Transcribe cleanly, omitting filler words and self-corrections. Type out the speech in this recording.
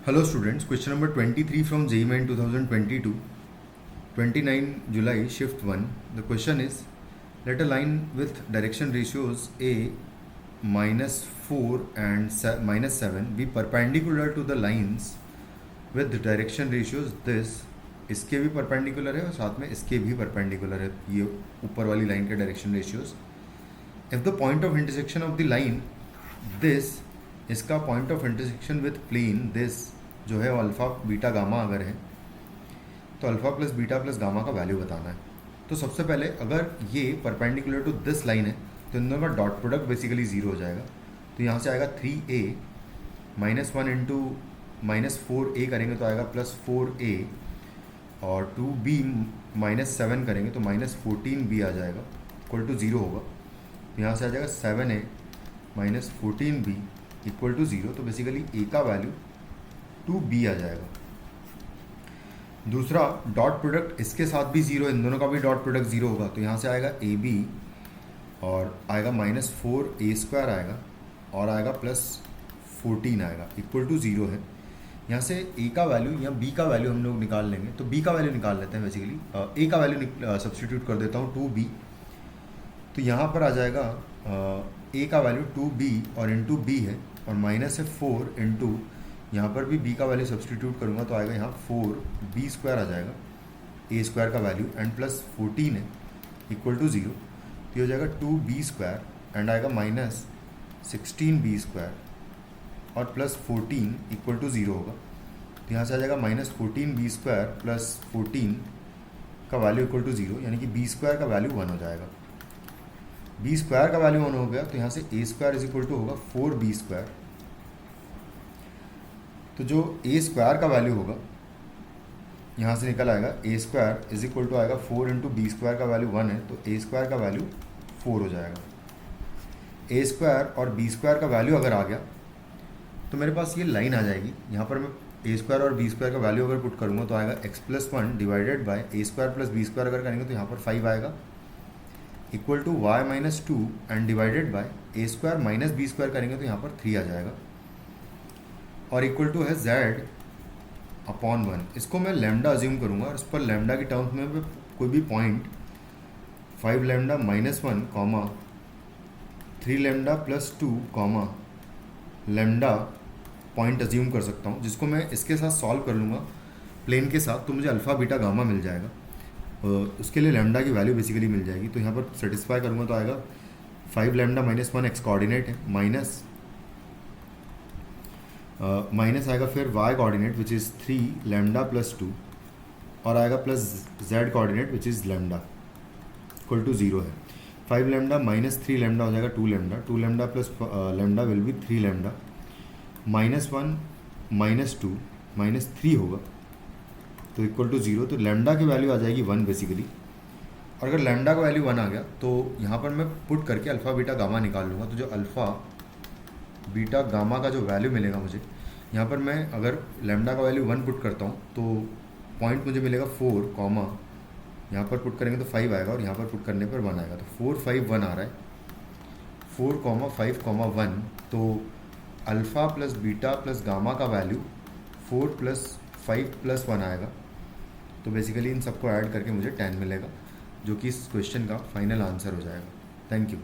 Hello students, question number 23 from JEE Main 2022, 29 July, shift 1. The question is, let a line with direction ratios A -4 and -7 be perpendicular to the lines with direction ratios this. इसके भी perpendicular है और साथ में इसके भी perpendicular है ये ऊपर वाली लाइन के direction ratios. If the point of intersection of the line this, इसका point of intersection with plane this जो है अल्फ़ा बीटा गामा अगर है तो alpha plus beta plus gamma का वैल्यू बताना है. तो सबसे पहले अगर ये परपेंडिकुलर टू दिस लाइन है तो इन दोनों का डॉट प्रोडक्ट बेसिकली ज़ीरो हो जाएगा. तो यहाँ से आएगा 3a -1 इंटू -4a करेंगे तो आएगा +4a और 2b -7 करेंगे तो -14b आ जाएगा इक्वल टू ज़ीरो होगा. तो यहाँ से आ जाएगा 7a -14b equal to zero. तो बेसिकली a का वैल्यू 2b आ जाएगा. दूसरा डॉट प्रोडक्ट इसके साथ भी ज़ीरो, इन दोनों का भी डॉट प्रोडक्ट ज़ीरो होगा. तो यहाँ से आएगा ab और आएगा -4a² आएगा और आएगा +14 आएगा इक्वल टू ज़ीरो है. यहाँ से a का वैल्यू या b का वैल्यू हम लोग निकाल लेंगे. तो b का वैल्यू निकाल लेते हैं. बेसिकली a का वैल्यू सब्सटीट्यूट कर देता हूँ 2b. तो यहाँ पर आ जाएगा a का वैल्यू 2b और इंटू b है और माइनस है 4 इंटू यहाँ पर भी b का वैल्यू सब्सटीट्यूट करूँगा तो आएगा यहाँ 4b² आ जाएगा a² का वैल्यू एंड +14 है इक्वल टू ज़ीरो. तो ये हो जाएगा 2b² एंड आएगा -16b² और +14 इक्वल टू ज़ीरो होगा. तो यहाँ से आ जाएगा -14b² +14 का वैल्यू इक्वल टू ज़ीरो, यानी कि b² का वैल्यू 1 हो जाएगा. b² का वैल्यू 1 हो गया तो यहाँ से a² इज इक्वल टू होगा 4b². तो जो a² का वैल्यू होगा यहाँ से निकल आएगा a² इज इक्वल टू आएगा 4 इंटू b² का वैल्यू 1 है तो a² का वैल्यू 4 हो जाएगा. a² और b² का वैल्यू अगर आ गया तो मेरे पास ये लाइन आ जाएगी. यहाँ पर मैं a² और b² का वैल्यू अगर पुट करूँगा तो आएगा x+1 divided by a² plus b² अगर करेंगे तो यहाँ पर 5 आएगा equal to y-2 and divided by a² minus b² करेंगे तो यहाँ पर 3 आ जाएगा और इक्वल टू है z/1. इसको मैं लैम्डा अज्यूम करूँगा और इस पर लैम्डा की टर्म्स में कोई भी point 5 lambda -1 comma 3 lambda +2 comma lambda point assume कर सकता हूँ, जिसको मैं इसके साथ सॉल्व कर लूँगा प्लेन के साथ तो मुझे अल्फ़ा बीटा गामा मिल जाएगा. उसके लिए लैम्डा की वैल्यू बेसिकली मिल जाएगी. तो यहाँ पर सेटिस्फाई करूँगा तो आएगा 5 लैम्डा -1 एक्स कोऑर्डिनेट है माइनस आएगा फिर y coordinate which is 3 lambda +2 और आएगा plus z coordinate which is lambda equal to zero है. 5 लैम्डा -3 लैम्डा हो जाएगा 2 lambda. 2 lambda plus lambda will be 3 lambda -1 -2 -3 होगा तो इक्वल टू ज़ीरो. तो लैम्डा की वैल्यू आ जाएगी 1 बेसिकली. और अगर लैम्डा का वैल्यू 1 आ गया तो यहाँ पर मैं पुट करके अल्फ़ा बीटा गामा निकाल लूँगा. तो जो अल्फ़ा बीटा गामा का जो वैल्यू मिलेगा मुझे यहाँ पर मैं अगर लैम्डा का वैल्यू 1 पुट करता हूँ तो पॉइंट मुझे मिलेगा 4 कॉमा यहाँ पर पुट करेंगे तो 5 आएगा और यहाँ पर पुट करने पर 1 आएगा. तो 4 5 1 आ रहा है 4 5 1. तो alpha plus beta plus gamma का वैल्यू 4 + 5 + 1 आएगा. तो बेसिकली इन सबको ऐड करके मुझे 10 मिलेगा जो कि इस क्वेश्चन का फाइनल आंसर हो जाएगा. Thank you.